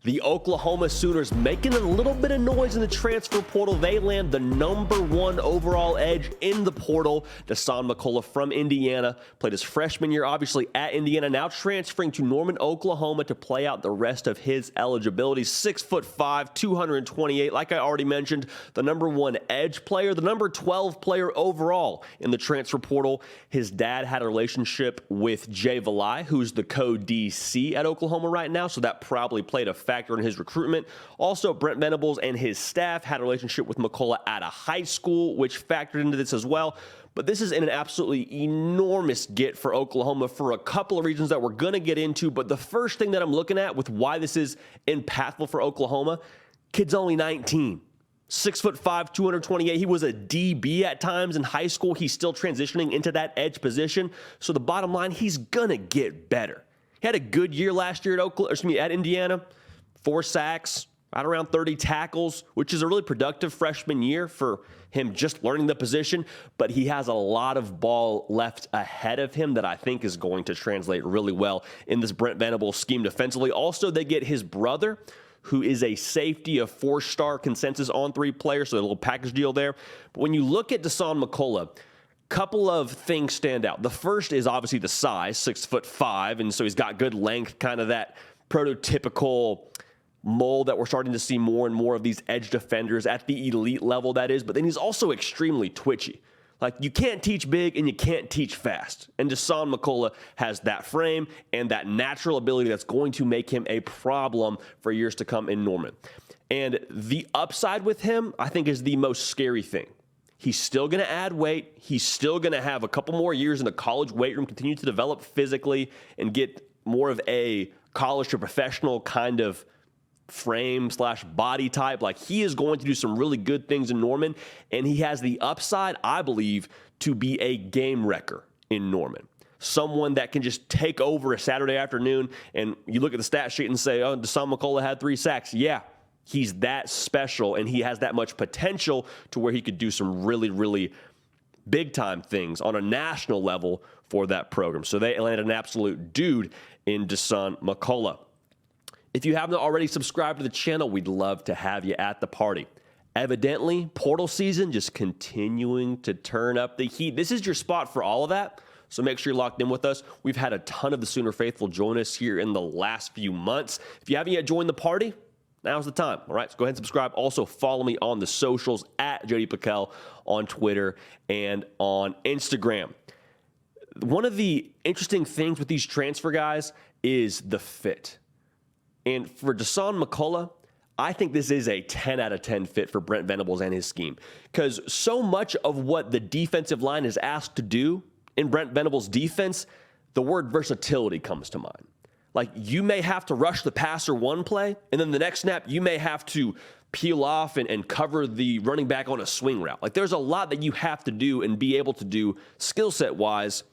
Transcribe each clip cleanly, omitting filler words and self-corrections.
The Oklahoma Sooners making a little bit of noise in the transfer portal. They land the #1 overall edge in the portal. Dasan McCullough from Indiana played his freshman year, obviously, at Indiana, now transferring to Norman, Oklahoma to play out the rest of his eligibility. 6'5", 228. Like I already mentioned, the #1 edge player, the #12 player overall in the transfer portal. His dad had a relationship with Jay Valai, who's the co-DC at Oklahoma right now, so that probably played a factor in his recruitment. Also, Brent Venables and his staff had a relationship with McCullough at a high school, which factored into this as well. But this is an absolutely enormous get for Oklahoma for a couple of reasons that we're going to get into. But the first thing that I'm looking at with why this is impactful for Oklahoma, kid's only 19. 6'5", 228. He was a DB at times in high school. He's still transitioning into that edge position. So the bottom line, he's going to get better. He had a good year last year at Indiana. 4 sacks, right around 30 tackles, which is a really productive freshman year for him just learning the position. But he has a lot of ball left ahead of him that I think is going to translate really well in this Brent Venables scheme defensively. Also, they get his brother, who is a safety, a 4-star consensus on-3 player, so a little package deal there. But when you look at Dasan McCullough, couple of things stand out. The first is obviously the size, 6'5", and so he's got good length, kind of that prototypical mold that we're starting to see more and more of these edge defenders at the elite level, that is. But then he's also extremely twitchy. Like, you can't teach big and you can't teach fast. And Dasan McCullough has that frame and that natural ability that's going to make him a problem for years to come in Norman. And the upside with him, I think, is the most scary thing. He's still going to add weight. He's still going to have a couple more years in the college weight room, continue to develop physically and get more of a college to professional kind of frame/body type. Like, he is going to do some really good things in Norman, and he has the upside, I believe, to be a game wrecker in Norman. Someone that can just take over a Saturday afternoon, and you look at the stat sheet and say, oh, Dasan McCullough had 3 sacks. Yeah, he's that special, and he has that much potential to where he could do some really, really big-time things on a national level for that program. So they landed an absolute dude in Dasan McCullough. If you haven't already subscribed to the channel, we'd love to have you at the party. Evidently, portal season just continuing to turn up the heat. This is your spot for all of that, so make sure you're locked in with us. We've had a ton of the Sooner faithful join us here in the last few months. If you haven't yet joined the party, now's the time. All right, so go ahead and subscribe. Also, follow me on the socials at JD Pickell on Twitter and on Instagram. One of the interesting things with these transfer guys is the fit. And for Dasan McCullough, I think this is a 10 out of 10 fit for Brent Venables and his scheme. Because so much of what the defensive line is asked to do in Brent Venables' defense, the word versatility comes to mind. Like, you may have to rush the passer one play, and then the next snap, you may have to peel off and cover the running back on a swing route. Like, there's a lot that you have to do and be able to do skill set-wise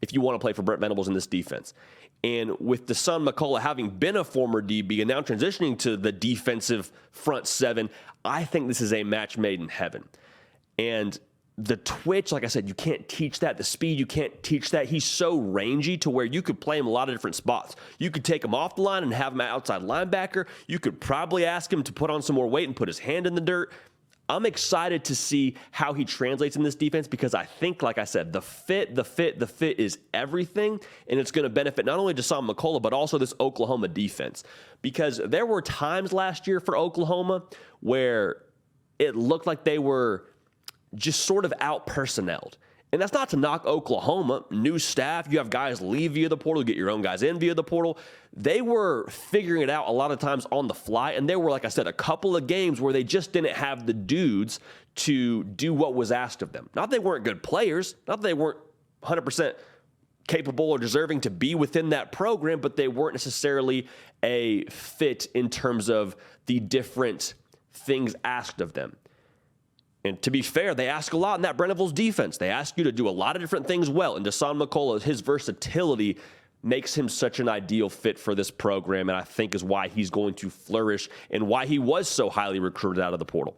if you want to play for Brent Venables in this defense. And with Dasan McCullough having been a former DB and now transitioning to the defensive front 7, I think this is a match made in heaven. And the twitch, like I said, you can't teach that. The speed, you can't teach that. He's so rangy to where you could play him a lot of different spots. You could take him off the line and have him outside linebacker. You could probably ask him to put on some more weight and put his hand in the dirt. I'm excited to see how he translates in this defense because I think, like I said, the fit is everything, and it's going to benefit not only Dasan McCullough, but also this Oklahoma defense. Because there were times last year for Oklahoma where it looked like they were just sort of out-personneled. And that's not to knock Oklahoma. New staff, you have guys leave via the portal, get your own guys in via the portal. They were figuring it out a lot of times on the fly, and there were, like I said, a couple of games where they just didn't have the dudes to do what was asked of them. Not that they weren't good players, not that they weren't 100% capable or deserving to be within that program, but they weren't necessarily a fit in terms of the different things asked of them. And to be fair, they ask a lot in that Brent Venables defense. They ask you to do a lot of different things well. And Dasan McCullough, his versatility makes him such an ideal fit for this program, and I think is why he's going to flourish and why he was so highly recruited out of the portal.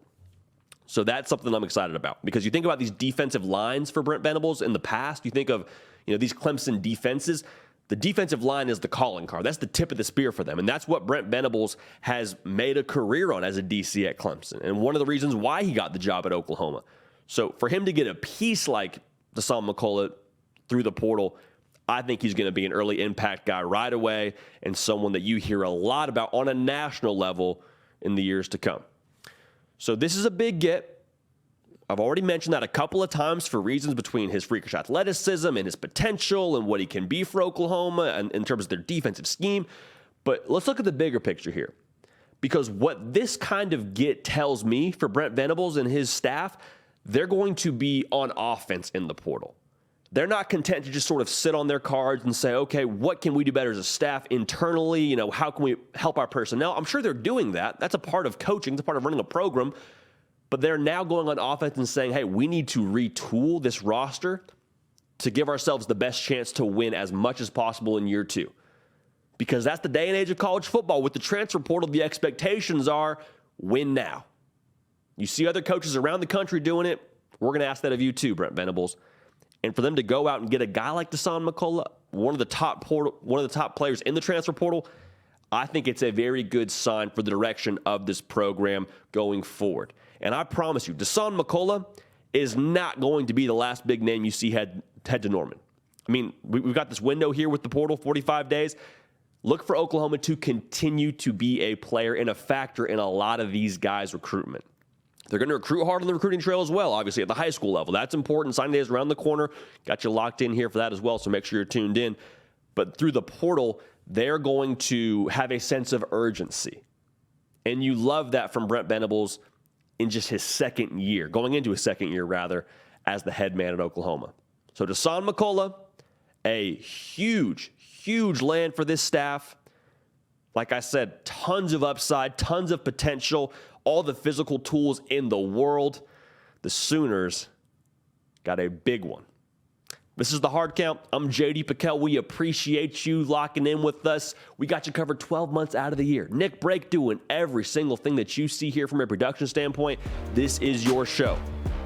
So that's something I'm excited about, because you think about these defensive lines for Brent Venables in the past, you think of, these Clemson defenses. The defensive line is the calling card. That's the tip of the spear for them. And that's what Brent Venables has made a career on as a DC at Clemson. And one of the reasons why he got the job at Oklahoma. So for him to get a piece like Dasan McCullough through the portal, I think he's going to be an early impact guy right away and someone that you hear a lot about on a national level in the years to come. So this is a big get. I've already mentioned that a couple of times for reasons between his freakish athleticism and his potential and what he can be for Oklahoma and in terms of their defensive scheme. But let's look at the bigger picture here. Because what this kind of get tells me for Brent Venables and his staff, they're going to be on offense in the portal. They're not content to just sort of sit on their cards and say, okay, what can we do better as a staff internally? You know, how can we help our personnel? I'm sure they're doing that. That's a part of coaching. It's a part of running a program. But they're now going on offense and saying, hey, we need to retool this roster to give ourselves the best chance to win as much as possible in year two. Because that's the day and age of college football. With the transfer portal, the expectations are win now. You see other coaches around the country doing it. We're going to ask that of you too, Brent Venables. And for them to go out and get a guy like Dasan McCullough, one of the top players in the transfer portal, I think it's a very good sign for the direction of this program going forward. And I promise you, Dasan McCullough is not going to be the last big name you see head to Norman. I mean, we've got this window here with the portal, 45 days. Look for Oklahoma to continue to be a player and a factor in a lot of these guys' recruitment. They're going to recruit hard on the recruiting trail as well, obviously, at the high school level. That's important. Signing day is around the corner. Got you locked in here for that as well, so make sure you're tuned in. But through the portal, they're going to have a sense of urgency. And you love that from Brent Venables in just his second year, going into his second year, rather, as the head man at Oklahoma. So Dasan McCullough, a huge, huge land for this staff. Like I said, tons of upside, tons of potential, all the physical tools in the world. The Sooners got a big one. This is The Hard Count. I'm JD Piquel. We appreciate you locking in with us. We got you covered 12 months out of the year. Nick Brake doing every single thing that you see here from a production standpoint. This is your show.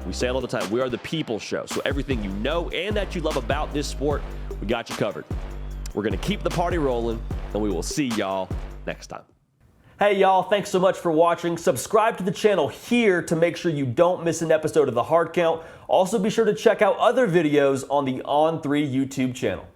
We say it all the time. We are the people's show. So everything you know and that you love about this sport, we got you covered. We're going to keep the party rolling, and we will see y'all next time. Hey y'all, thanks so much for watching. Subscribe to the channel here to make sure you don't miss an episode of The Hard Count. Also be sure to check out other videos on the On3 YouTube channel.